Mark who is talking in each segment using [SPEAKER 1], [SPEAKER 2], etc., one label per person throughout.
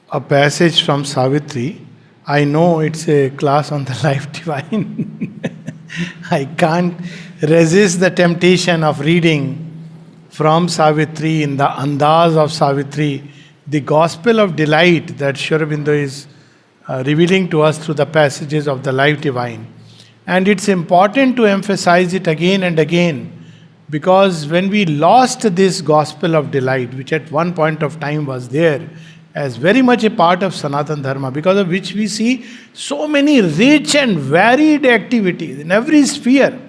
[SPEAKER 1] A passage from Savitri. I know it's a class on the life divine. I can't resist the temptation of reading from Savitri in the Andaz of Savitri, the gospel of delight that Sri Aurobindo is revealing to us through the passages of the life divine. And it's important to emphasize it again and again, because when we lost this gospel of delight, which at one point of time was there as very much a part of Sanatana Dharma, because of which we see so many rich and varied activities in every sphere,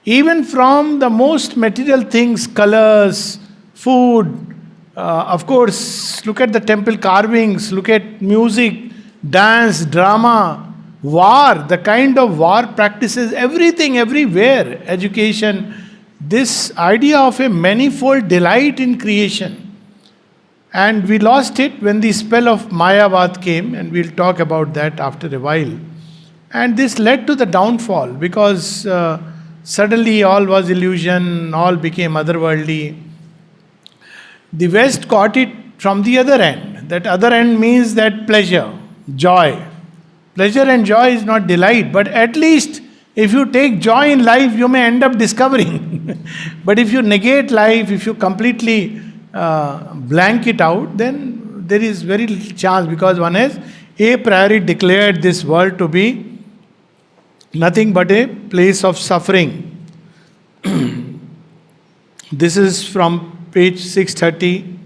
[SPEAKER 1] even from the most material things, colors, food, of course, look at the temple carvings, look at music, dance, drama, war, the kind of war practices, everything, everywhere, education, this idea of a manifold delight in creation. And we lost it when the spell of Mayavad came, and we'll talk about that after a while. And this led to the downfall, because suddenly all was illusion, all became otherworldly. The West caught it from the other end. That other end means that pleasure, joy. Pleasure and joy is not delight, but at least if you take joy in life, you may end up discovering. But if you negate life, if you completely blank it out, then there is very little chance, because one has a priori declared this world to be nothing but a place of suffering. This is from page 630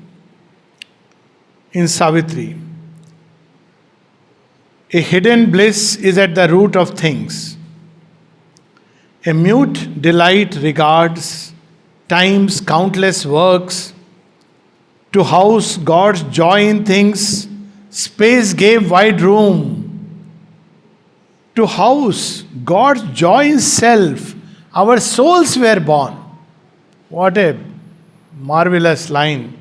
[SPEAKER 1] in Savitri. A hidden bliss is at the root of things. A mute delight regards time's countless works. To house God's joy in things, space gave wide room. To house God's joy in self, our souls were born. What a marvelous line.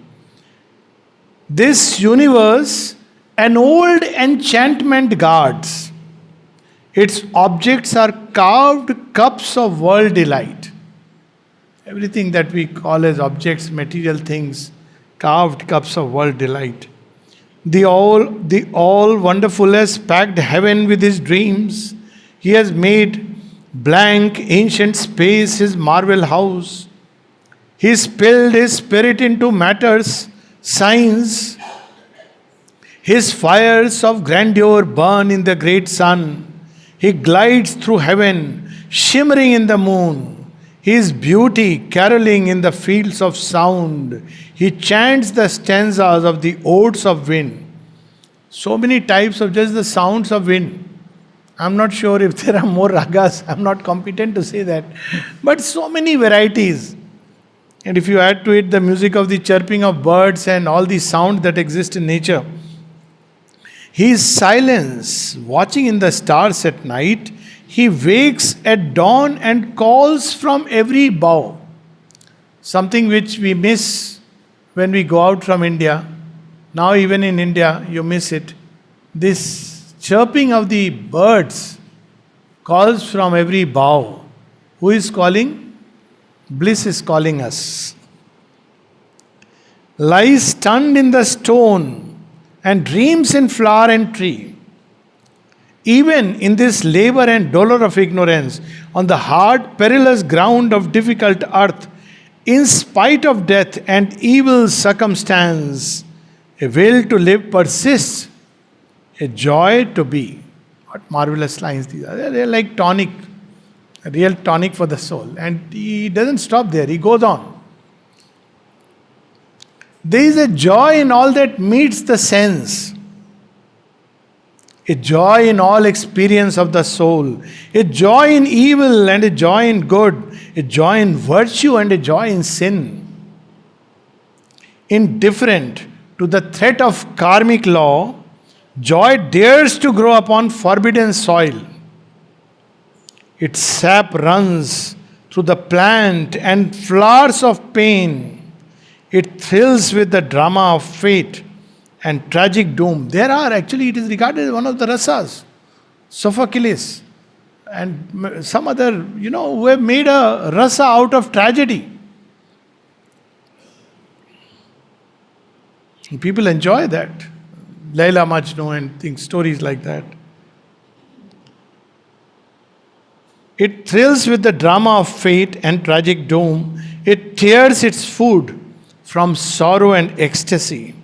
[SPEAKER 1] This universe, an old enchantment guards. Its objects are carved cups of world delight. Everything that we call as objects, material things, carved cups of world delight. The all wonderful has packed heaven with his dreams. He has made blank ancient space his marvel house. He spilled his spirit into matters, signs. His fires of grandeur burn in the great sun. He glides through heaven, shimmering in the moon. His beauty caroling in the fields of sound. He chants the stanzas of the odes of wind. So many types of just the sounds of wind. I'm not sure if there are more ragas. I'm not competent to say that. But so many varieties. And if you add to it the music of the chirping of birds and all the sounds that exist in nature. His silence, watching in the stars at night. He wakes at dawn and calls from every bough. Something which we miss when we go out from India. Now even in India, you miss it. This chirping of the birds calls from every bough. Who is calling? Bliss is calling us. Lies stunned in the stone and dreams in flower and tree. Even in this labor and dolor of ignorance, on the hard, perilous ground of difficult earth, in spite of death and evil circumstance, a will to live persists, a joy to be. What marvelous lines these are. They're like tonic, a real tonic for the soul. And he doesn't stop there, he goes on. There is a joy in all that meets the sense. A joy in all experience of the soul. A joy in evil and a joy in good. A joy in virtue and a joy in sin. Indifferent to the threat of karmic law, joy dares to grow upon forbidden soil. Its sap runs through the plant and flowers of pain. It thrills with the drama of fate and tragic doom. There are actually, it is regarded as one of the rasas. Sophocles and some other, who have made a rasa out of tragedy. People enjoy that. Laila Majnu and things, stories like that. It thrills with the drama of fate and tragic doom. It tears its food from sorrow and ecstasy.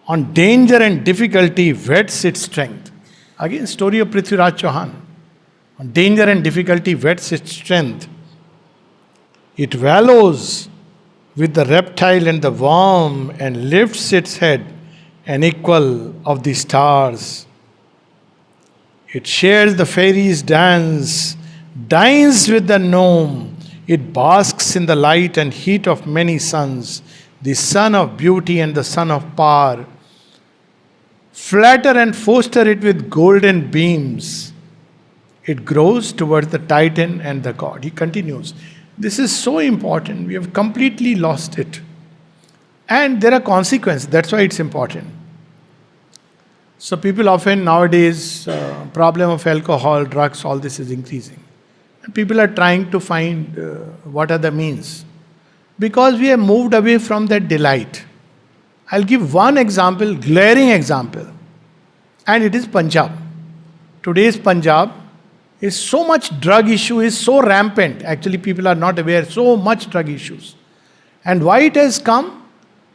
[SPEAKER 1] On danger and difficulty whets its strength. Again, story of Prithviraj Chauhan. On danger and difficulty whets its strength. It wallows with the reptile and the worm and lifts its head, an equal of the stars. It shares the fairies' dance, dines with the gnome. It basks in the light and heat of many suns, the sun of beauty and the sun of power. Flatter and foster it with golden beams. It grows towards the Titan and the god. He continues. This is so important. We have completely lost it. And there are consequences. That's why it's important. So people often nowadays, problem of alcohol, drugs, all this is increasing. And people are trying to find what are the means. Because we have moved away from that delight. I'll give one example, glaring example. And it is Punjab. Today's Punjab is so much drug issue is so rampant. Actually, people are not aware, so much drug issues. And why it has come?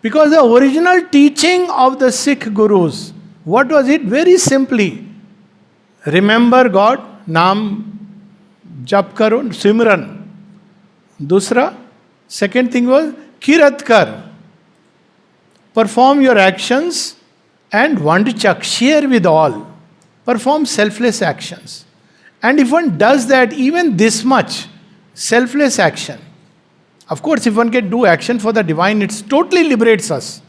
[SPEAKER 1] Because the original teaching of the Sikh gurus, what was it? Very simply, remember God, Naam jap karo, Simran. Dusra, second thing was Kirat kar. Perform your actions and Vandchak, share with all. Perform selfless actions. And if one does that, even this much, selfless action. Of course, if one can do action for the divine, it totally liberates us.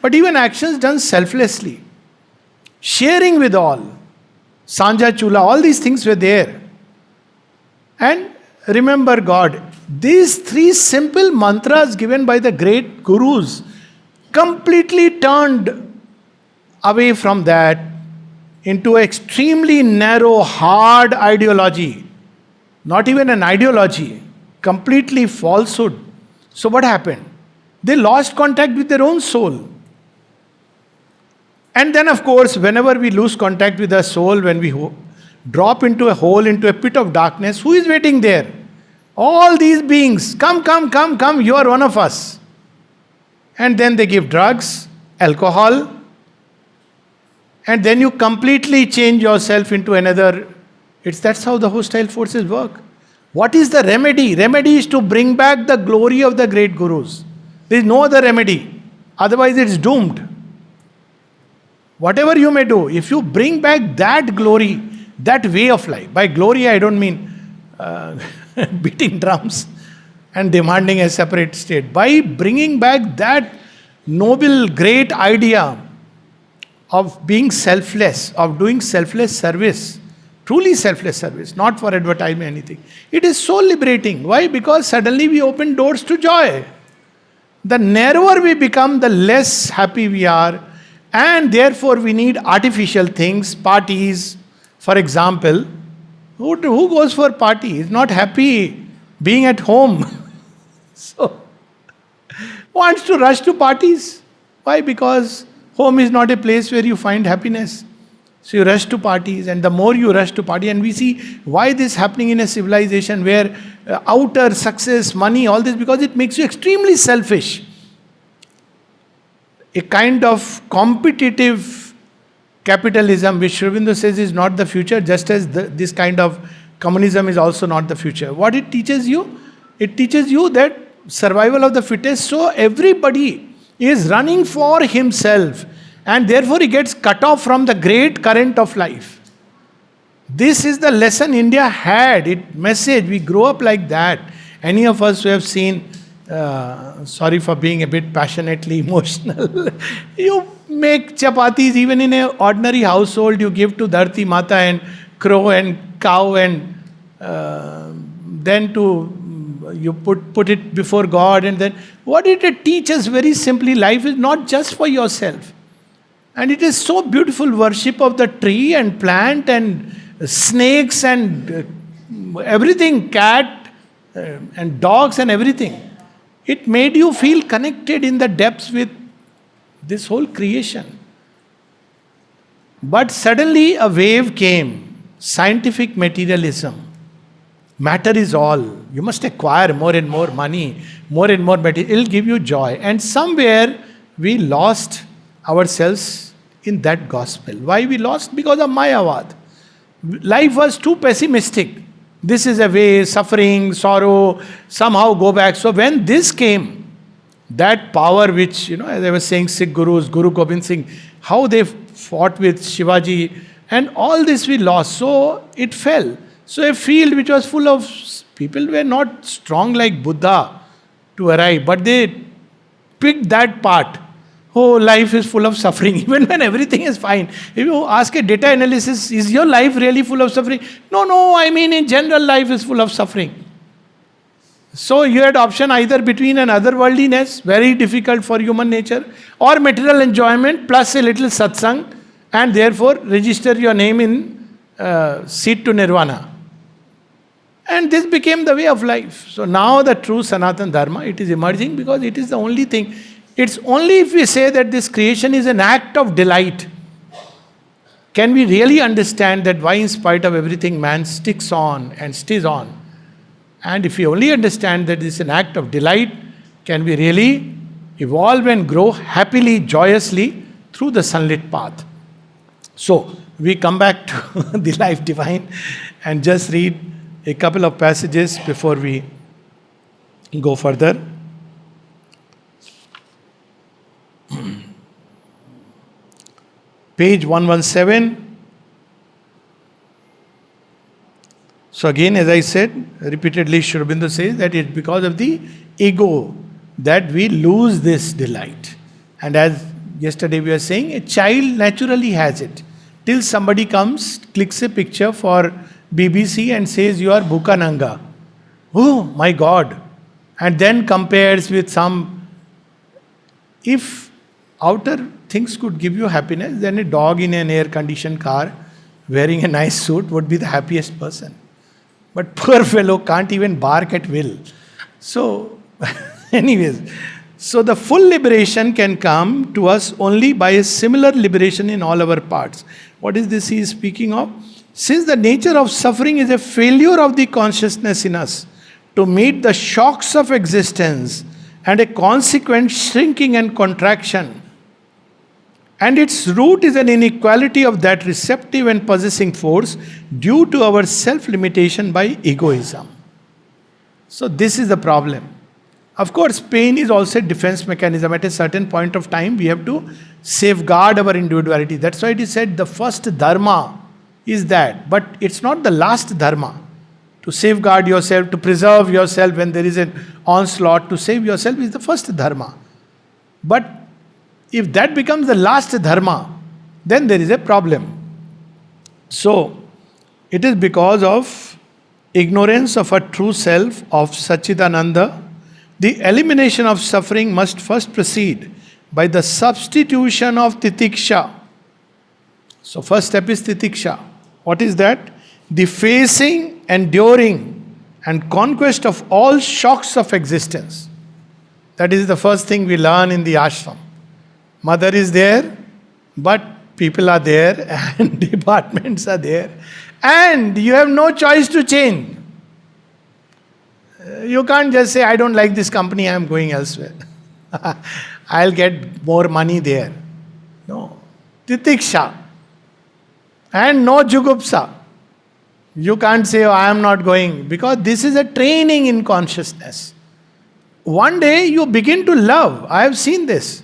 [SPEAKER 1] But even actions done selflessly, sharing with all, Sanja Chula, all these things were there. And remember God. These three simple mantras given by the great gurus completely turned away from that into an extremely narrow, hard ideology. Not even an ideology, completely falsehood. So what happened? They lost contact with their own soul. And then of course, whenever we lose contact with our soul, when we drop into a hole, into a pit of darkness, who is waiting there? All these beings, come, you are one of us. And then they give drugs, alcohol, and then you completely change yourself into another. That's how the hostile forces work. What is the remedy? Remedy is to bring back the glory of the great gurus. There is no other remedy. Otherwise it's doomed. Whatever you may do, if you bring back that glory, that way of life. By glory I don't mean beating drums and demanding a separate state. By bringing back that noble, great idea of being selfless, of doing selfless service, truly selfless service, not for advertisement, anything. It is so liberating. Why? Because suddenly we open doors to joy. The narrower we become, the less happy we are, and therefore we need artificial things, parties. For example, who goes for party is not happy being at home. So, wants to rush to parties. Why? Because home is not a place where you find happiness. So you rush to parties, and the more you rush to party, and we see why this is happening in a civilization where outer success, money, all this, because it makes you extremely selfish. A kind of competitive capitalism, which Sri Aurobindo says is not the future, just as this kind of communism is also not the future. What it teaches you? It teaches you that survival of the fittest, so everybody is running for himself, and therefore he gets cut off from the great current of life. This is the lesson India had. Message, we grow up like that. Any of us who have seen, sorry for being a bit passionately emotional, you make chapatis even in an ordinary household, you give to Dharti Mata and crow and cow, and then you put it before God, and then what it teaches very simply, life is not just for yourself. And it is so beautiful, worship of the tree and plant and snakes and everything, cat and dogs and everything. It made you feel connected in the depths with this whole creation. But suddenly a wave came, scientific materialism. Matter is all. You must acquire more and more money, more and more material. It will give you joy. And somewhere we lost ourselves in that gospel. Why we lost? Because of Mayavad. Life was too pessimistic. This is a way, suffering, sorrow, somehow go back. So when this came, that power which, as I was saying, Sikh Gurus, Guru Gobind Singh, how they fought with Shivaji, and all this we lost. So it fell. So a field which was full of people were not strong like Buddha to arrive, but they picked that part. Oh, life is full of suffering, even when everything is fine. If you ask a data analysis, is your life really full of suffering? No, I mean in general life is full of suffering. So you had option either between an otherworldliness, very difficult for human nature, or material enjoyment plus a little satsang, and therefore register your name in seat to nirvana. And this became the way of life. So now the true Sanatan Dharma, it is emerging because it is the only thing. It's only if we say that this creation is an act of delight, can we really understand that why in spite of everything man sticks on and stays on. And if we only understand that this is an act of delight, can we really evolve and grow happily, joyously through the sunlit path. So we come back to the life divine and just read a couple of passages before we go further. Page 117. So again, as I said, repeatedly Sri Aurobindo says that it's because of the ego that we lose this delight. And as yesterday we were saying, a child naturally has it. Till somebody comes, clicks a picture for BBC and says, you are Bhukananga. Oh my God. And then compares with some. If outer things could give you happiness, then a dog in an air-conditioned car wearing a nice suit would be the happiest person. But poor fellow can't even bark at will. So, anyways, so the full liberation can come to us only by a similar liberation in all our parts. What is this he is speaking of? Since the nature of suffering is a failure of the consciousness in us to meet the shocks of existence and a consequent shrinking and contraction, and its root is an inequality of that receptive and possessing force due to our self-limitation by egoism. So this is the problem. Of course, pain is also a defense mechanism. At a certain point of time, we have to safeguard our individuality. That's why it is said the first dharma is that. But it's not the last dharma. To safeguard yourself, to preserve yourself when there is an onslaught, to save yourself is the first dharma. But if that becomes the last dharma, then there is a problem. So, it is because of ignorance of a true self, of Satchidananda, the elimination of suffering must first proceed by the substitution of titiksha. So, first step is titiksha. What is that? The facing, enduring, and conquest of all shocks of existence. That is the first thing we learn in the ashram. Mother is there, but people are there, and departments are there, and you have no choice to change. You can't just say, I don't like this company, I am going elsewhere. I'll get more money there. No. Titiksha. And no jugupsa. You can't say, oh, I am not going, because this is a training in consciousness. One day you begin to love. I have seen this.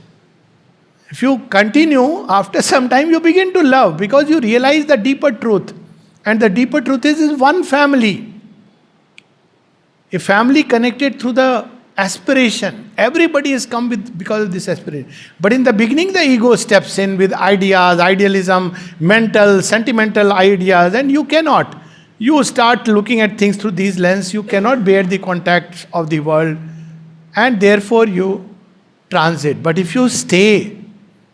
[SPEAKER 1] If you continue, after some time you begin to love because you realize the deeper truth. And the deeper truth is one family. A family connected through the aspiration. Everybody has come with because of this aspiration. But in the beginning, the ego steps in with ideas, idealism, mental, sentimental ideas, and you cannot. You start looking at things through these lenses. You cannot bear the contact of the world, and therefore you transit. But if you stay,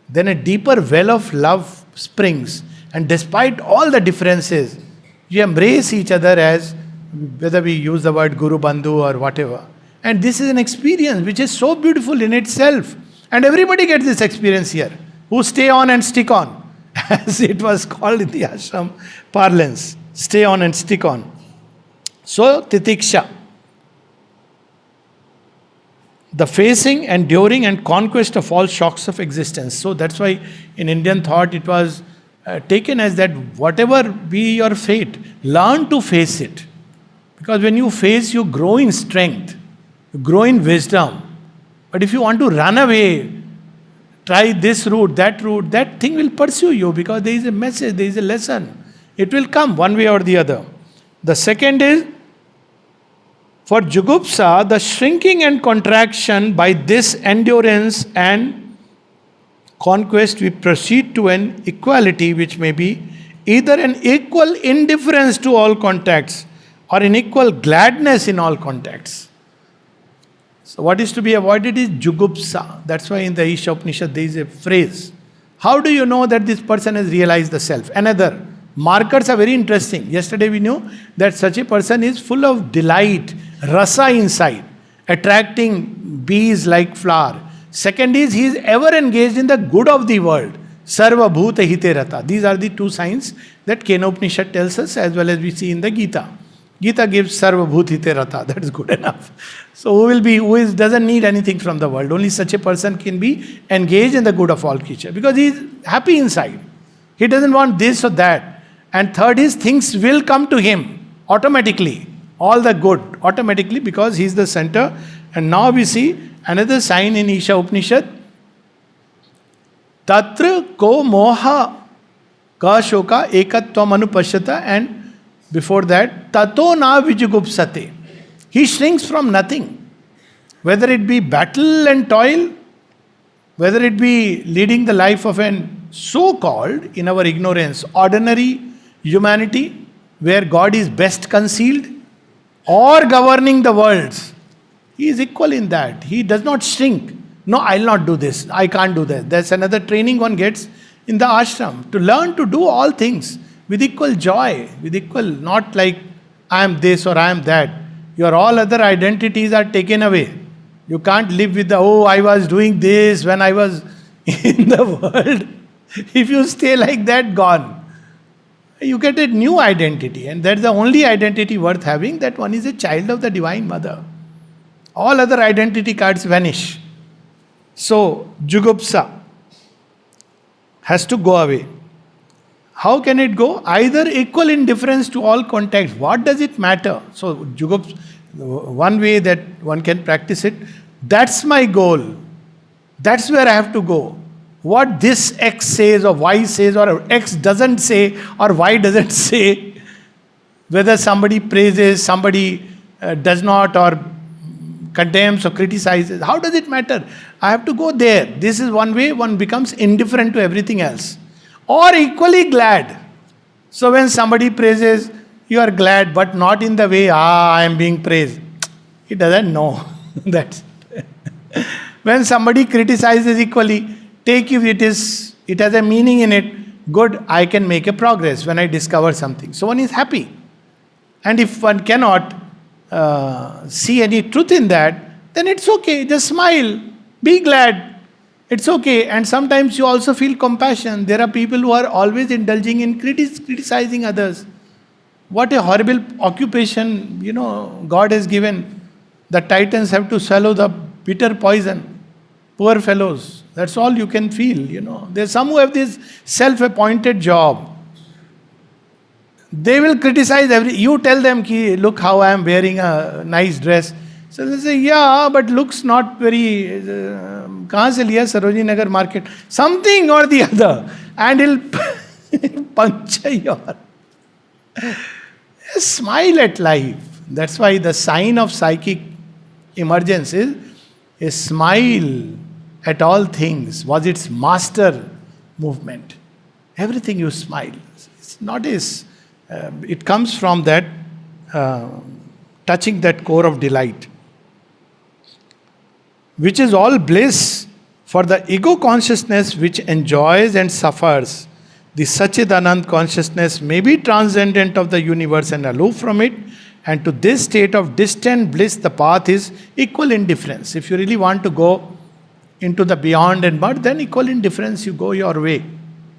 [SPEAKER 1] then a deeper well of love springs. And despite all the differences, you embrace each other as, whether we use the word Guru Bandhu or whatever. And this is an experience which is so beautiful in itself. And everybody gets this experience here, who stay on and stick on. as it was called in the ashram parlance. Stay on and stick on. So, titiksha. The facing, enduring, and conquest of all shocks of existence. So that's why in Indian thought it was taken as that whatever be your fate, learn to face it. Because when you face, you grow in strength, you grow in wisdom. But if you want to run away, try this route, that thing will pursue you because there is a message, there is a lesson. It will come one way or the other. The second is, for jugupsa, the shrinking and contraction by this endurance and conquest, we proceed to an equality which may be either an equal indifference to all contacts or an equal gladness in all contacts. So what is to be avoided is jugupsa. That's why in the Isha Upanishad there is a phrase. How do you know that this person has realized the self? Another. Markers are very interesting. Yesterday we knew that such a person is full of delight, rasa inside, attracting bees like flower. Second is, he is ever engaged in the good of the world. Sarva bhuta hite rata. These are the two signs that Kenopanishad tells us, as well as we see in the Gita. Gita gives sarva bhuta hite rata. That is good enough. So who doesn't need anything from the world. Only such a person can be engaged in the good of all creatures. Because he is happy inside. He doesn't want this or that. And third is, things will come to him automatically. All the good automatically, because he is the center. And now we see another sign in Isha Upanishad. Tatra ko moha ka shoka ekatvam anupashyata, and before that, tato na vijugupsate. He shrinks from nothing. Whether it be battle and toil, whether it be leading the life of an so-called, in our ignorance, ordinary humanity, where God is best concealed, or governing the worlds. He is equal in that. He does not shrink. No, I'll not do this. I can't do that. That's another training one gets in the ashram. To learn to do all things with equal joy, with equal, not like I am this or I am that. Your all other identities are taken away. You can't live with the, I was doing this when I was in the world. If you stay like that, gone. You get a new identity, and that's the only identity worth having, that one is a child of the Divine Mother. All other identity cards vanish. So, jugupsa has to go away. How can it go? Either equal indifference to all contacts. What does it matter? So, jugupsa, one way that one can practice it, that's my goal. That's where I have to go. What this X says or Y says or X doesn't say or Y doesn't say, whether somebody praises, somebody does not, or condemns or criticizes, how does it matter? I have to go there. This is one way one becomes indifferent to everything else. Or equally glad. So when somebody praises, you are glad, but not in the way, I am being praised. He doesn't know. That's when somebody criticizes, equally, take if it has a meaning in it, good, I can make a progress when I discover something. So one is happy. And if one cannot see any truth in that, then it's okay. Just smile. Be glad. It's okay. And sometimes you also feel compassion. There are people who are always indulging in criticizing others. What a horrible occupation, God has given. The titans have to swallow the bitter poison. Poor fellows. That's all you can feel, There's some who have this self-appointed job. They will criticize you tell them, look how I am wearing a nice dress. So they say, yeah, but looks not very, kahan se liya, Sarojini Nagar market. Something or the other. And he'll puncture your. Smile at life. That's why the sign of psychic emergence is a smile at all things. Was its master movement. Everything you smile. It's not it comes from that touching that core of delight, which is all bliss. For the ego consciousness which enjoys and suffers, the Sachidanand consciousness may be transcendent of the universe and aloof from it, and to this state of distant bliss the path is equal indifference. If you really want to go into the beyond and but, then equal indifference, you go your way.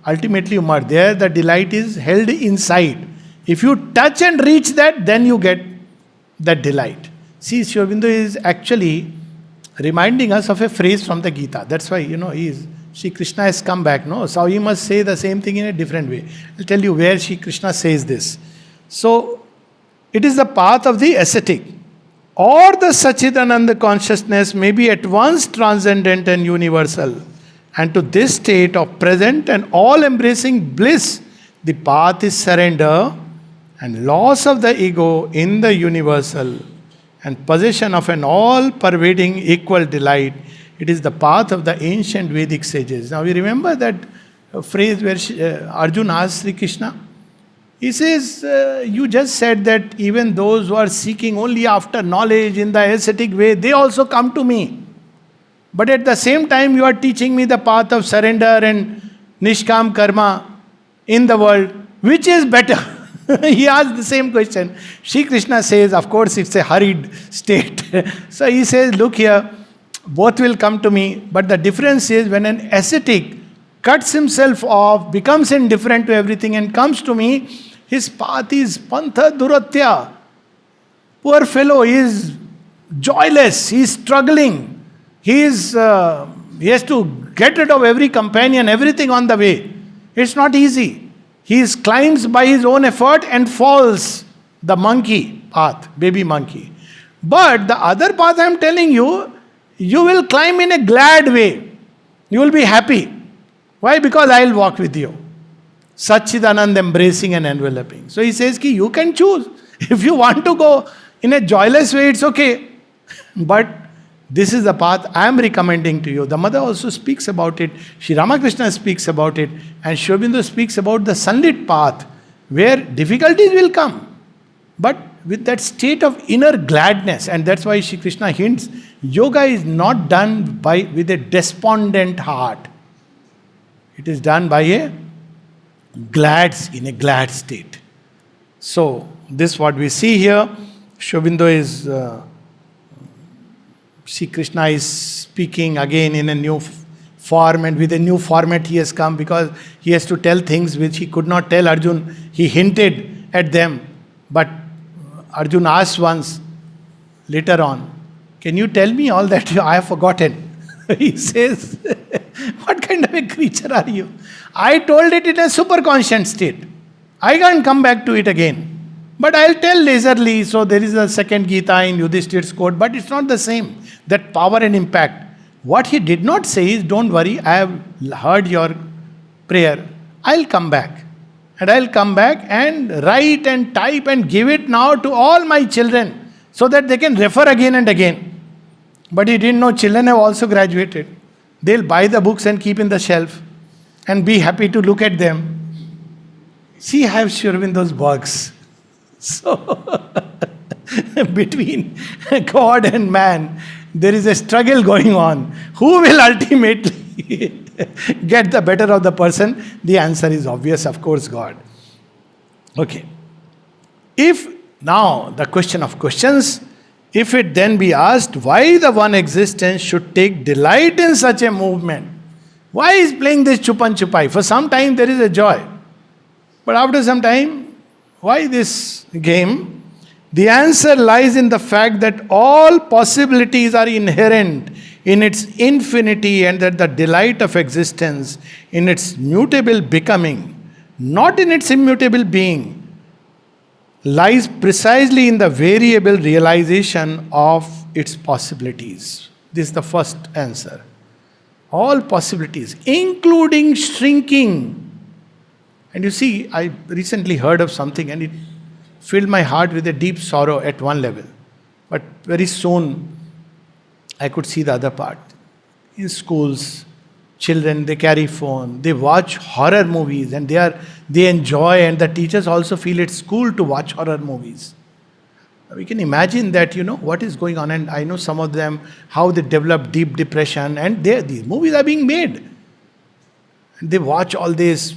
[SPEAKER 1] ultimately you merge. There the delight is held inside. If you touch and reach that, then you get that delight. See, Sri Aurobindo is actually reminding us of a phrase from the Gita. That's why, Sri Krishna has come back, no? So he must say the same thing in a different way. I'll tell you where Sri Krishna says this. So, it is the path of the ascetic. Or the Sachidananda consciousness may be at once transcendent and universal. And to this state of present and all-embracing bliss, the path is surrender and loss of the ego in the universal and possession of an all-pervading equal delight. It is the path of the ancient Vedic sages. Now we remember that phrase where Arjuna asked Sri Krishna. He says, you just said that even those who are seeking only after knowledge in the ascetic way, they also come to me. But at the same time, you are teaching me the path of surrender and nishkam karma in the world. Which is better? He asked the same question. Sri Krishna says, of course, it's a hurried state. So he says, look here, both will come to me. But the difference is when an ascetic cuts himself off, becomes indifferent to everything and comes to me, his path is pantha duratya. Poor fellow, he is joyless, he is struggling. He has to get rid of every companion, everything on the way. It's not easy. He climbs by his own effort and falls the monkey path, baby monkey. But the other path I am telling you, you will climb in a glad way. You will be happy. Why? Because I will walk with you. Satchidanand embracing and enveloping. So he says, you can choose. If you want to go in a joyless way, it's okay. But this is the path I am recommending to you. The mother also speaks about it. Sri Ramakrishna speaks about it. And Sri Aurobindo speaks about the sunlit path where difficulties will come. But with that state of inner gladness. And that's why Sri Krishna hints, yoga is not done with a despondent heart. It is done by in a glad state. So, this what we see here. Sri Aurobindo is... Sri Krishna is speaking again in a new form, and with a new format he has come because he has to tell things which he could not tell Arjun. He hinted at them, but Arjun asked once later on, can you tell me all that I have forgotten? He says, what kind of a creature are you? I told it in a superconscious state. I can't come back to it again. But I'll tell leisurely. So there is a second Gita in Yudhishthir's court, but it's not the same. That power and impact. What he did not say is, don't worry, I have heard your prayer. I'll come back. And I'll come back and write and type and give it now to all my children so that they can refer again and again. But he didn't know children have also graduated. They'll buy the books and keep in the shelf and be happy to look at them. See, I have Sri Aurobindo's works. So, between God and man, there is a struggle going on. Who will ultimately get the better of the person? The answer is obvious, of course, God. Okay. If now, the question of questions, if it then be asked, why the one existence should take delight in such a movement? Why is playing this chupan chupai? For some time there is a joy. But after some time, why this game? The answer lies in the fact that all possibilities are inherent in its infinity and that the delight of existence in its mutable becoming, not in its immutable being, lies precisely in the variable realization of its possibilities. This is the first answer. All possibilities, including shrinking. And you see, I recently heard of something and it filled my heart with a deep sorrow at one level. But very soon, I could see the other part. In schools, children, they carry phone, they watch horror movies and they enjoy, and the teachers also feel it's cool to watch horror movies. We can imagine that, what is going on. And I know some of them, how they develop deep depression, and these movies are being made. And they watch all this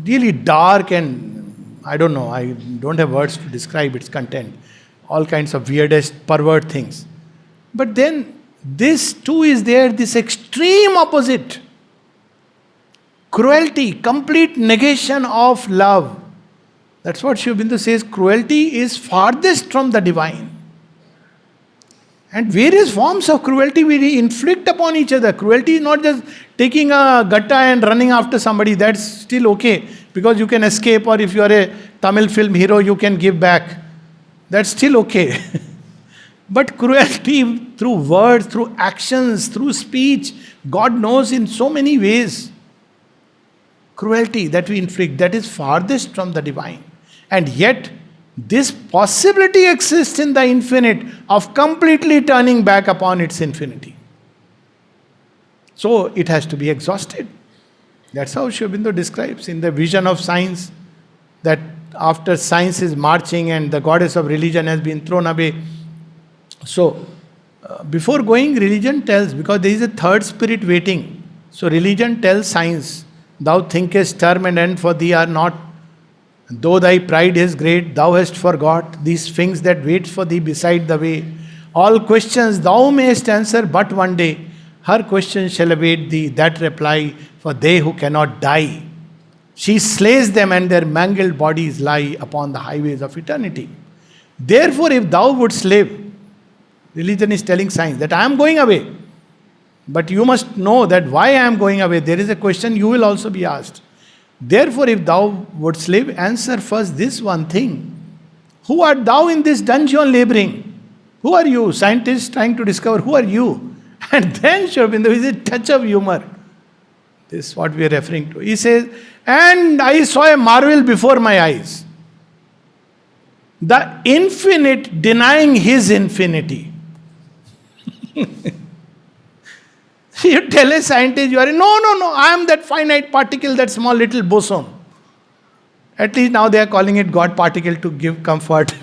[SPEAKER 1] really dark and, I don't know, I don't have words to describe its content. All kinds of weirdest, pervert things. But then, this too is there, this extreme opposite. Cruelty, complete negation of love. That's what Sri Aurobindo says. Cruelty is farthest from the divine. And various forms of cruelty we inflict upon each other. Cruelty is not just taking a gatta and running after somebody. That's still okay. Because you can escape, or if you are a Tamil film hero, you can give back. That's still okay. But cruelty through words, through actions, through speech, God knows in so many ways. Cruelty that we inflict, that is farthest from the divine. And yet, this possibility exists in the infinite of completely turning back upon its infinity. So it has to be exhausted. That's how Sri Aurobindo describes in the vision of science, that after science is marching and the goddess of religion has been thrown away. So, before going, religion tells, because there is a third spirit waiting. So religion tells science, thou thinkest term and end for thee are not. Though thy pride is great, thou hast forgot these things that wait for thee beside the way. All questions thou mayest answer but one day. Her questions shall await thee that reply, for they who cannot die. She slays them and their mangled bodies lie upon the highways of eternity. Therefore, if thou wouldst live, religion is telling science that I am going away. But you must know that why I am going away. There is a question you will also be asked. Therefore, if thou wouldst live, answer first this one thing. Who art thou in this dungeon laboring? Who are you? Scientists trying to discover who are you. And then Sri Aurobindo is a touch of humor. This is what we are referring to. He says, and I saw a marvel before my eyes. The infinite denying his infinity. You tell a scientist, no, I am that finite particle, that small little boson. At least now they are calling it God particle to give comfort.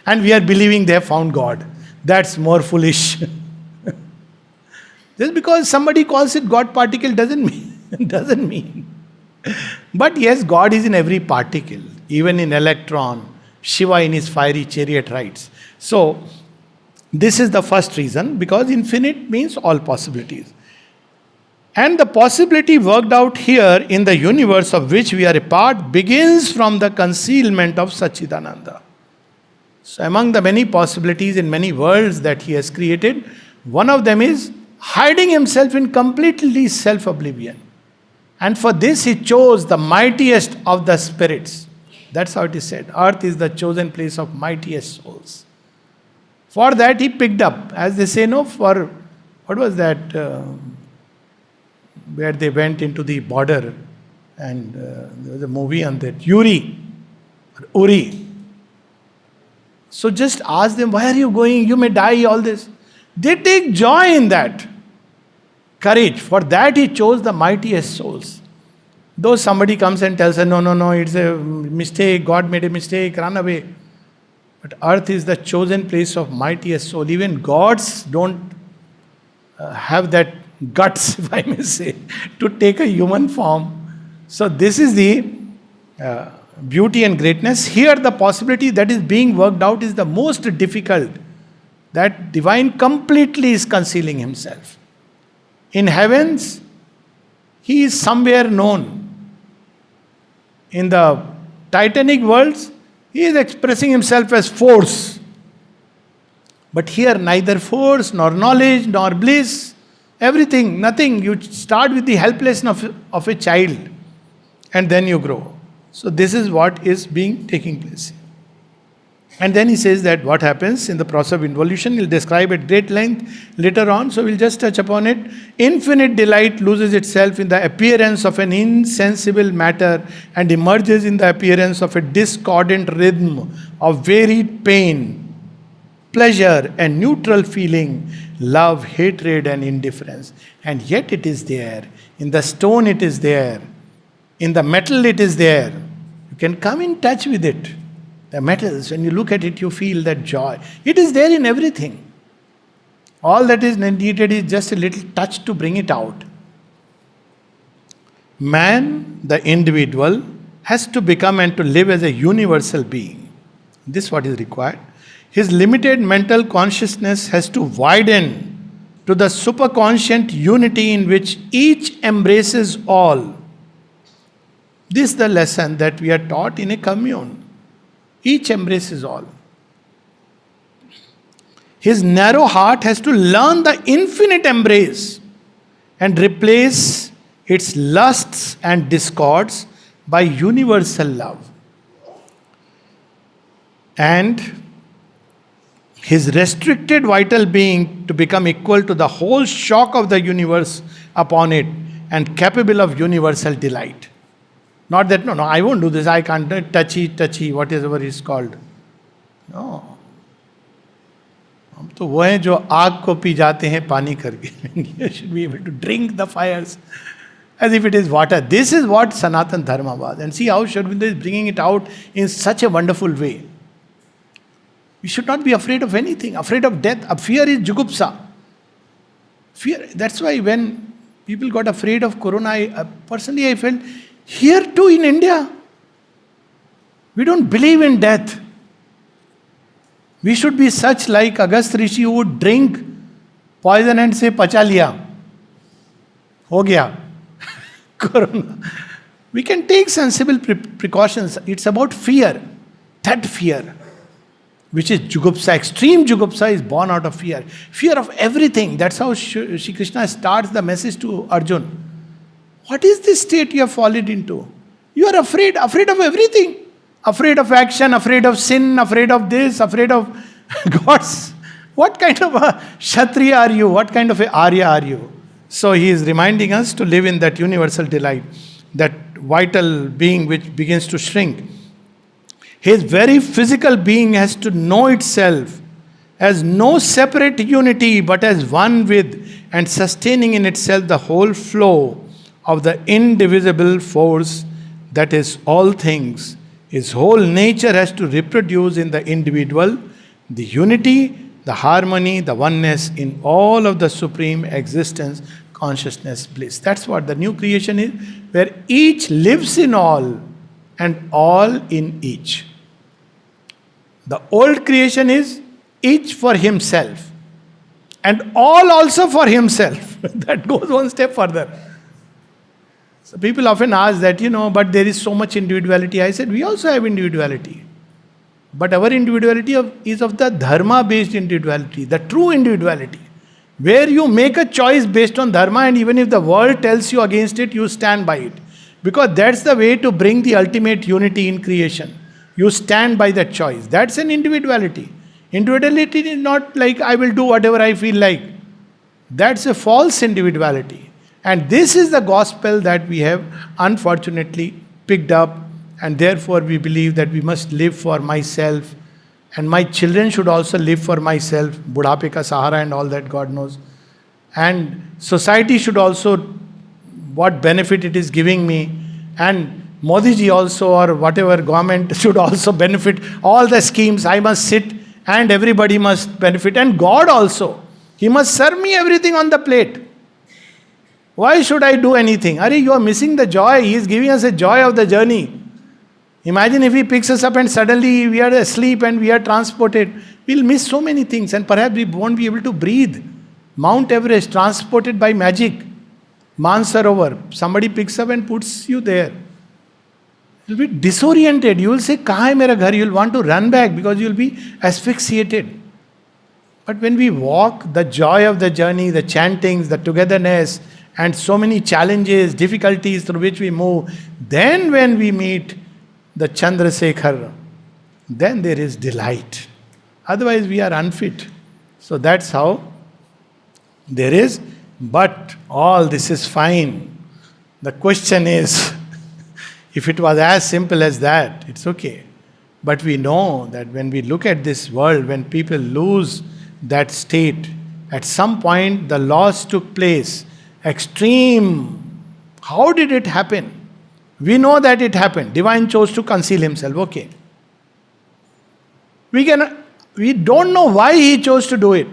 [SPEAKER 1] And we are believing they have found God. That's more foolish. Just because somebody calls it God particle doesn't mean. But yes, God is in every particle, even in electron. Shiva in his fiery chariot rides. So, this is the first reason, because infinite means all possibilities. And the possibility worked out here in the universe of which we are a part begins from the concealment of Satchidananda. So among the many possibilities in many worlds that he has created, one of them is hiding himself in completely self-oblivion. And for this he chose the mightiest of the spirits. That's how it is said. Earth is the chosen place of mightiest souls. For that he picked up, as they say, for, what was that, where they went into the border, and there was a movie on that, Uri. So just ask them, why are you going? You may die, all this. They take joy in that. Courage. For that he chose the mightiest souls. Though somebody comes and tells her, no, it's a mistake, God made a mistake, run away. But earth is the chosen place of mightiest soul. Even gods don't have that guts, if I may say, to take a human form. So this is the beauty and greatness. Here the possibility that is being worked out is the most difficult. That divine completely is concealing himself. In heavens, he is somewhere known. In the Titanic worlds, he is expressing himself as force. But here neither force, nor knowledge, nor bliss, everything, nothing. You start with the helplessness of a child and then you grow. So this is what is taking place. And then he says that what happens in the process of involution, he'll describe at great length later on, so we'll just touch upon it. Infinite delight loses itself in the appearance of an insensible matter and emerges in the appearance of a discordant rhythm of varied pain, pleasure and neutral feeling, love, hatred and indifference. And yet it is there. In the stone it is there. In the metal it is there. You can come in touch with it. The metals, when you look at it, you feel that joy. It is there in everything. All that is needed is just a little touch to bring it out. Man, the individual, has to become and to live as a universal being. This is what is required. His limited mental consciousness has to widen to the superconscient unity in which each embraces all. This is the lesson that we are taught in a commune. Each embraces all. His narrow heart has to learn the infinite embrace and replace its lusts and discords by universal love. And his restricted vital being to become equal to the whole shock of the universe upon it and capable of universal delight. Not that, no, I won't do this, I can't, touchy, whatever is called. No. हम तो वो हैं जो आग को P जाते हैं पानी करके. You should be able to drink the fires as if it is water. This is what Sanatan Dharma was. And see how Sri Aurobindo is bringing it out in such a wonderful way. We should not be afraid of anything, afraid of death. Fear is jugupsa. Fear. That's why when people got afraid of corona, personally I felt, here too in India, we don't believe in death. We should be such like Agast Rishi who would drink poison and say, pacha liya. Ho gaya. Corona. We can take sensible precautions. It's about fear. That fear, which is jugupsa. Extreme jugupsa is born out of fear. Fear of everything. That's how Shri Krishna starts the message to Arjun. What is this state you have fallen into? You are afraid of everything. Afraid of action, afraid of sin, afraid of this, afraid of gods. What kind of a Kshatriya are you? What kind of a Arya are you? So he is reminding us to live in that universal delight, that vital being which begins to shrink. His very physical being has to know itself as no separate unity but as one with and sustaining in itself the whole flow of the indivisible force that is all things. His whole nature has to reproduce in the individual the unity, the harmony, the oneness in all of the supreme existence, consciousness, bliss. That's what the new creation is, where each lives in all and all in each. The old creation is each for himself and all also for himself. That goes one step further. So people often ask that, but there is so much individuality. I said, we also have individuality. But our individuality is of the dharma-based individuality, the true individuality, where you make a choice based on dharma, and even if the world tells you against it, you stand by it. Because that's the way to bring the ultimate unity in creation. You stand by that choice. That's an individuality. Individuality is not like I will do whatever I feel like. That's a false individuality. And this is the gospel that we have unfortunately picked up, and therefore we believe that we must live for myself, and my children should also live for myself, budhape ka sahara and all that God knows. And society should also, what benefit it is giving me, and Modi ji also or whatever government should also benefit. All the schemes I must sit and everybody must benefit, and God also. He must serve me everything on the plate. Why should I do anything? Are you are missing the joy. He is giving us a joy of the journey. Imagine if he picks us up and suddenly we are asleep and we are transported. We'll miss so many things and perhaps we won't be able to breathe. Mount Everest transported by magic. Mansarovar. Somebody picks up and puts you there. You'll be disoriented. You will say, "Kahan hai mera ghar?" You'll want to run back because you'll be asphyxiated. But when we walk, the joy of the journey, the chantings, the togetherness, and so many challenges, difficulties through which we move, then when we meet the Chandrasekhar, then there is delight. Otherwise we are unfit. So that's how there is. But all this is fine. The question is, if it was as simple as that, it's okay. But we know that when we look at this world, when people lose that state, at some point the loss took place. Extreme. How did it happen? We know that it happened. Divine chose to conceal himself. Okay. We don't know why he chose to do it.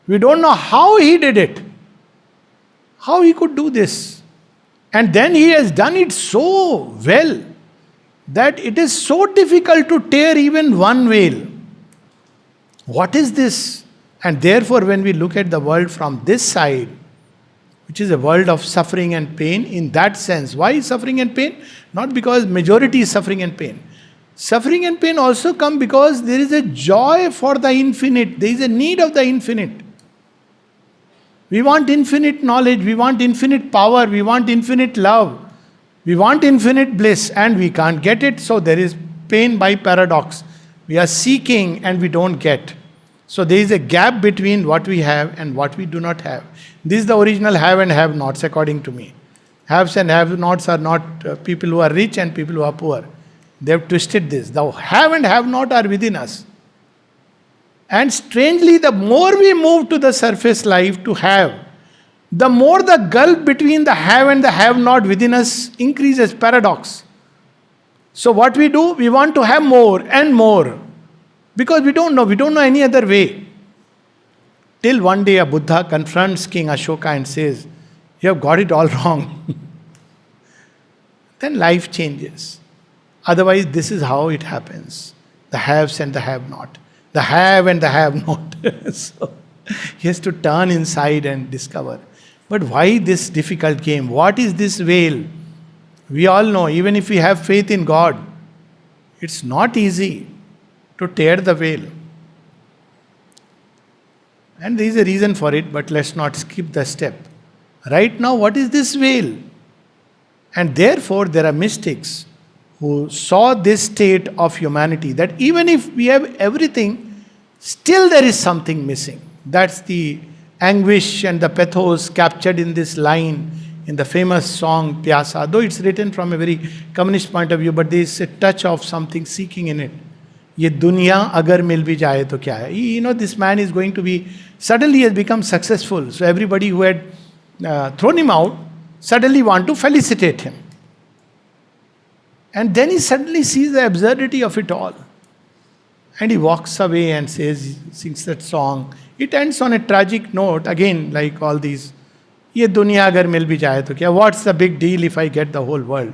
[SPEAKER 1] We don't know how he did it. How he could do this. And then he has done it so well that it is so difficult to tear even one veil. What is this? And therefore, when we look at the world from this side, which is a world of suffering and pain in that sense. Why suffering and pain? Not because majority is suffering and pain. Suffering and pain also come because there is a joy for the infinite. There is a need of the infinite. We want infinite knowledge, we want infinite power, we want infinite love, we want infinite bliss, and we can't get it, so there is pain by paradox. We are seeking and we don't get. So there is a gap between what we have and what we do not have. This is the original have and have nots, according to me. Haves and have nots are not people who are rich and people who are poor. They have twisted this. The have and have not are within us. And strangely, the more we move to the surface life to have, the more the gulf between the have and the have not within us increases. Paradox. So what we do, we want to have more and more. Because we don't know any other way. Till one day a Buddha confronts King Ashoka and says, "You have got it all wrong." Then life changes. Otherwise, this is how it happens. The haves and the have not. The have and the have not. So he has to turn inside and discover. But why this difficult game? What is this veil? We all know, even if we have faith in God, it's not easy to tear the veil. And there is a reason for it, but let's not skip the step. Right now, what is this veil? And therefore, there are mystics who saw this state of humanity, that even if we have everything, still there is something missing. That's the anguish and the pathos captured in this line in the famous song Pyasa. Though it's written from a very communist point of view, but there is a touch of something seeking in it. Ye dunya agar mil bhi jaye to kya hai? You know, this man is going to be, suddenly has become successful. So everybody who had thrown him out suddenly want to felicitate him. And then he suddenly sees the absurdity of it all. And he walks away and sings that song. It ends on a tragic note, again, like all these. Ye dunya agar mil bhi jaye to kya? What's the big deal if I get the whole world?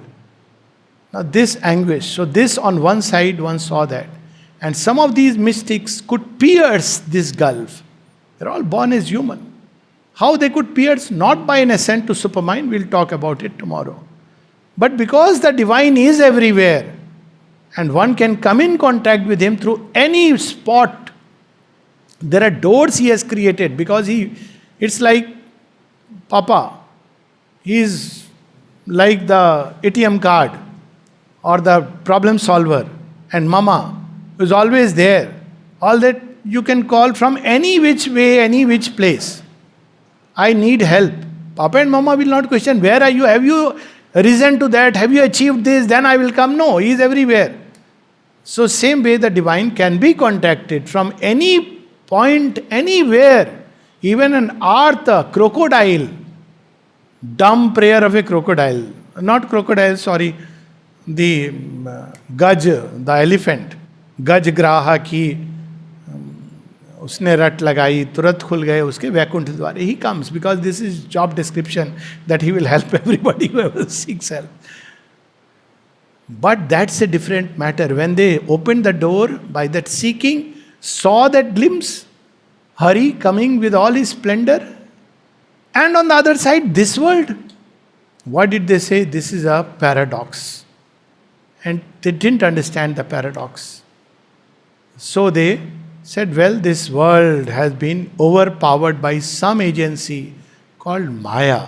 [SPEAKER 1] Now this anguish. So this on one side, one saw that. And some of these mystics could pierce this gulf. They're all born as human. How they could pierce? Not by an ascent to supermind, we'll talk about it tomorrow. But because the divine is everywhere, and one can come in contact with him through any spot. There are doors he has created, because it's like Papa. He is like the ATM card or the problem solver, and Mama is always there. All that you can call from any which way, any which place. I need help. Papa and Mama will not question, where are you? Have you risen to that? Have you achieved this? Then I will come. No, he is everywhere. So same way the divine can be contacted from any point, anywhere. Even an artha, crocodile, dumb prayer of a crocodile. Not crocodile, sorry. The gaj, the elephant. Gaj graha ki उसने रट लगाई तुरंत खुल गए उसके वैकुंठ द्वारे. He comes because this is job description, that he will help everybody who seeks help. But that's a different matter. When they opened the door by that seeking, saw that glimpse, Hari coming with all his splendor, and on the other side this world, what did they say? This is a paradox. And they didn't understand the paradox. So they said, well, this world has been overpowered by some agency called Maya.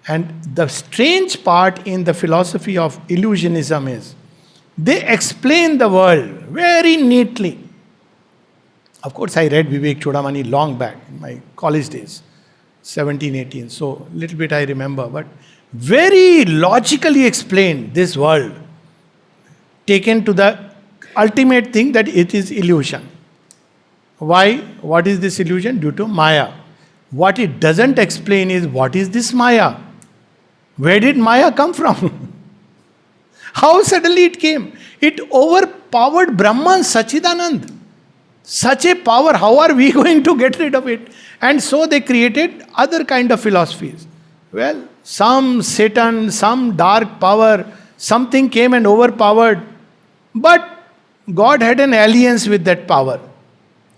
[SPEAKER 1] And the strange part in the philosophy of illusionism is, they explain the world very neatly. Of course, I read Vivek Chodamani long back, in my college days, 17, 18. So, little bit I remember. But very logically explained this world, taken to the ultimate thing that it is illusion. Why? What is this illusion? Due to Maya. What it doesn't explain is, what is this Maya? Where did Maya come from? How suddenly it came? It overpowered Brahman, Sachidanand. Such a power, how are we going to get rid of it? And so they created other kind of philosophies. Well, some Satan, some dark power, something came and overpowered. But God had an alliance with that power,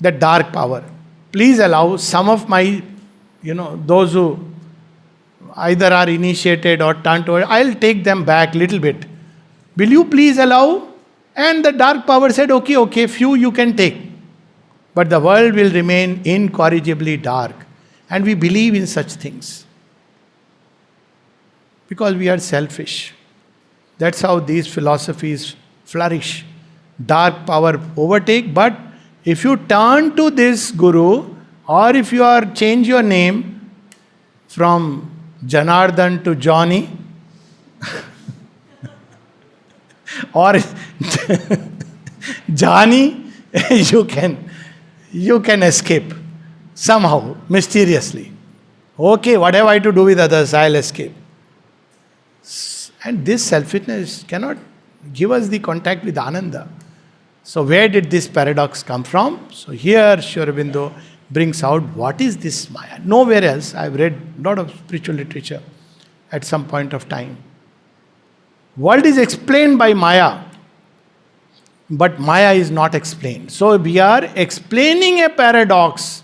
[SPEAKER 1] that dark power. Please allow some of my, those who either are initiated or turned toward, I'll take them back little bit. Will you please allow? And the dark power said, okay, few you can take. But the world will remain incorrigibly dark. And we believe in such things. Because we are selfish. That's how these philosophies flourish. Dark power overtake, but if you turn to this guru, or if you are change your name from Janardhan to Johnny, or Jani, you can escape somehow, mysteriously. Okay, what have I to do with others? I'll escape. And this selfishness cannot give us the contact with Ananda. So where did this paradox come from? So here Sri Aurobindo brings out what is this Maya. Nowhere else. I've read a lot of spiritual literature at some point of time. World is explained by Maya, but Maya is not explained. So we are explaining a paradox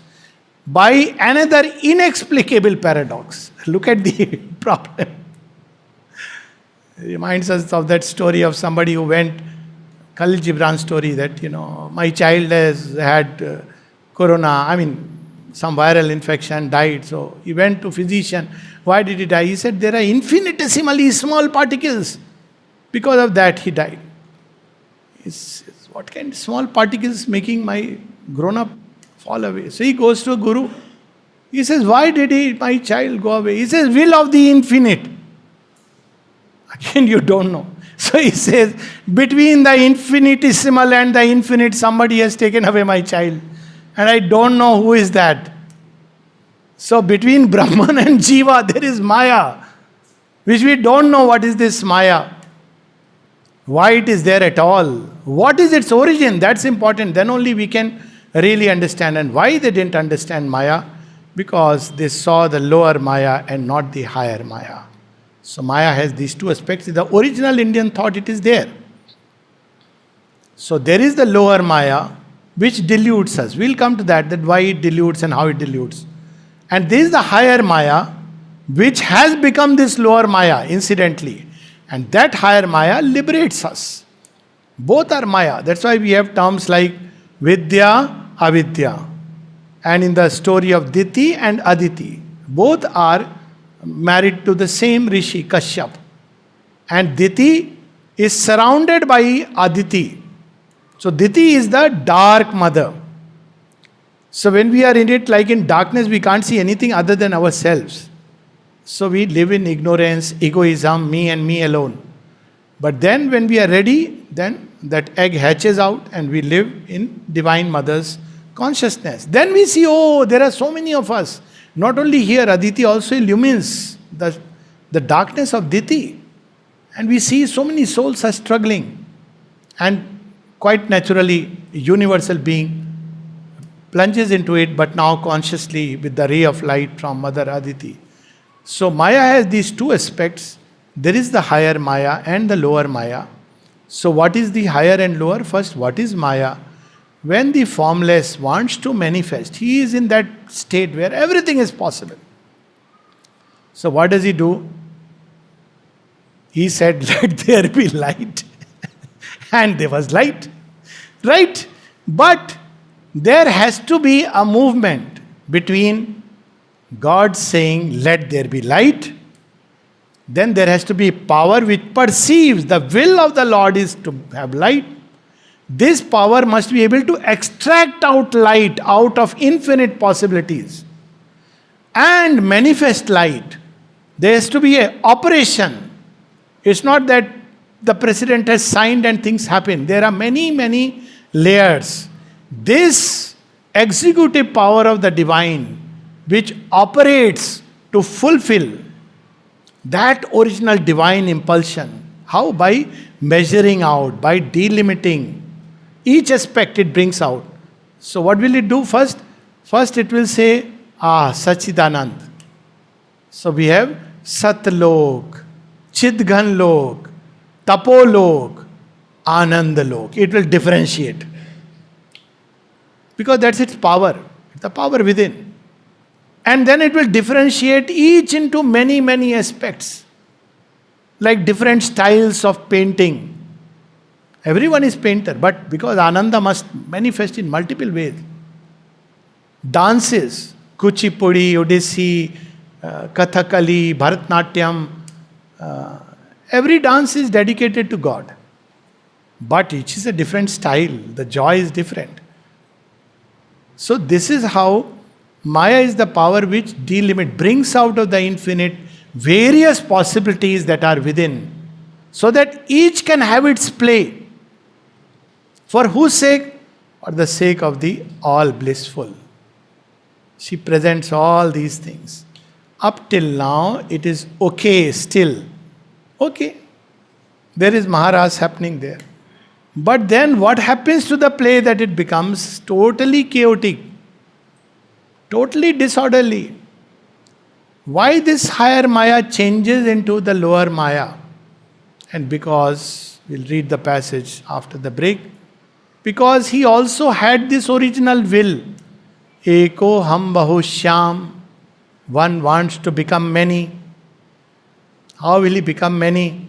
[SPEAKER 1] by another inexplicable paradox. Look at the problem. It reminds us of that story of somebody who went, Khalil Gibran's story that, my child has had corona, some viral infection, died. So he went to physician. Why did he die? He said there are infinitesimally small particles. Because of that he died. What kind of small particles making my grown-up fall away? So he goes to a guru. He says, why did my child go away? He says, will of the infinite. Again, you don't know. So he says, between the infinitesimal and the infinite, somebody has taken away my child. And I don't know who is that. So between Brahman and Jiva, there is Maya, which we don't know what is this Maya. Why it is there at all. What is its origin? That's important. Then only we can really understand. And why they didn't understand Maya? Because they saw the lower Maya and not the higher Maya. So Maya has these two aspects. The original Indian thought it is there. So there is the lower Maya which dilutes us. We'll come to that why it dilutes and how it dilutes. And there is the higher Maya which has become this lower Maya incidentally. And that higher Maya liberates us. Both are Maya. That's why we have terms like Vidya, Avidya. And in the story of Diti and Aditi, both are married to the same Rishi, Kashyap. And Diti is surrounded by Aditi. So Diti is the dark mother. So when we are in it, like in darkness, we can't see anything other than ourselves. So we live in ignorance, egoism, me and me alone. But then when we are ready, then that egg hatches out and we live in Divine Mother's consciousness. Then we see, there are so many of us. Not only here, Aditi also illumines the darkness of Diti. And we see so many souls are struggling. And quite naturally, a universal being plunges into it, but now consciously with the ray of light from Mother Aditi. So Maya has these two aspects. There is the higher Maya and the lower Maya. So what is the higher and lower? First, what is Maya? When the formless wants to manifest, he is in that state where everything is possible. So what does he do? He said, let there be light. And there was light. Right? But there has to be a movement between God saying, let there be light. Then there has to be power which perceives the will of the Lord is to have light. This power must be able to extract out light out of infinite possibilities and manifest light. There has to be an operation. It's not that the president has signed and things happen. There are many, many layers. This executive power of the divine, which operates to fulfill that original divine impulsion. How? By measuring out, by delimiting. Each aspect it brings out. So what will it do first? First it will say, Sachidanand. So we have Satlok, Chidghan Lok, Tapolok, Ananda Lok. It will differentiate. Because that's its power. The power within. And then it will differentiate each into many, many aspects. Like different styles of painting. Everyone is painter, but because Ananda must manifest in multiple ways. Dances, Kuchipudi, Odissi, Kathakali, Bharatnatyam, every dance is dedicated to God. But each is a different style. The joy is different. So this is how Maya is the power which brings out of the infinite various possibilities that are within, so that each can have its play. For whose sake? For the sake of the all blissful. She presents all these things. Up till now, it is okay still. Okay. There is Maharaj happening there. But then what happens to the play? That it becomes totally chaotic, totally disorderly. Why this higher Maya changes into the lower Maya? And because, we'll read the passage after the break, because he also had this original will. Eko ham bahushyam. One wants to become many. How will he become many?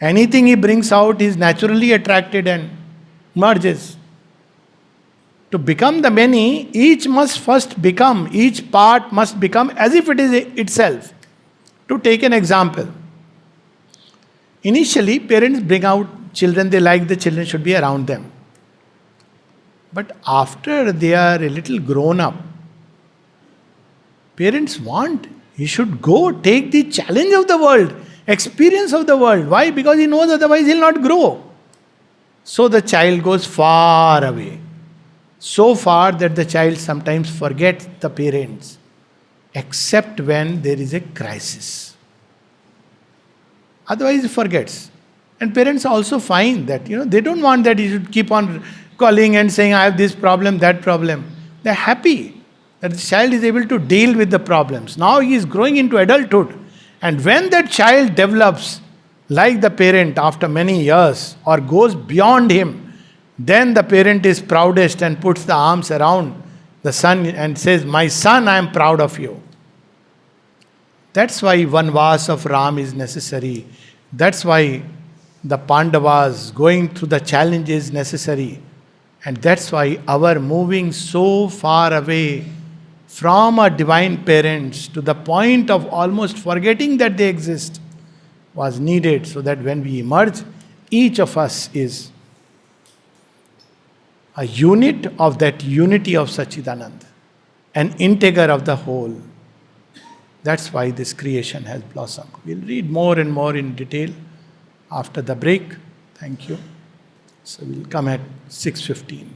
[SPEAKER 1] Anything he brings out is naturally attracted and merges. To become the many, each must first become, each part must become as if it is itself. To take an example, initially parents bring out children, they like the children should be around them. But after they are a little grown up, parents want he should go take the challenge of the world, experience of the world. Why? Because he knows otherwise he'll not grow. So the child goes far away. So far that the child sometimes forgets the parents, except when there is a crisis. Otherwise he forgets. And parents also find that, they don't want that he should keep on calling and saying, I have this problem, that problem. They're happy that the child is able to deal with the problems. Now he is growing into adulthood. And when that child develops like the parent after many years or goes beyond him, then the parent is proudest and puts the arms around the son and says, my son, I am proud of you. That's why Vanvas of Ram is necessary. That's why the Pandavas going through the challenge is necessary. And that's why our moving so far away from our divine parents to the point of almost forgetting that they exist was needed, so that when we emerge, each of us is a unit of that unity of Sachidanand, an integer of the whole. That's why this creation has blossomed. We'll read more and more in detail after the break. Thank you. So we'll come at 6:15.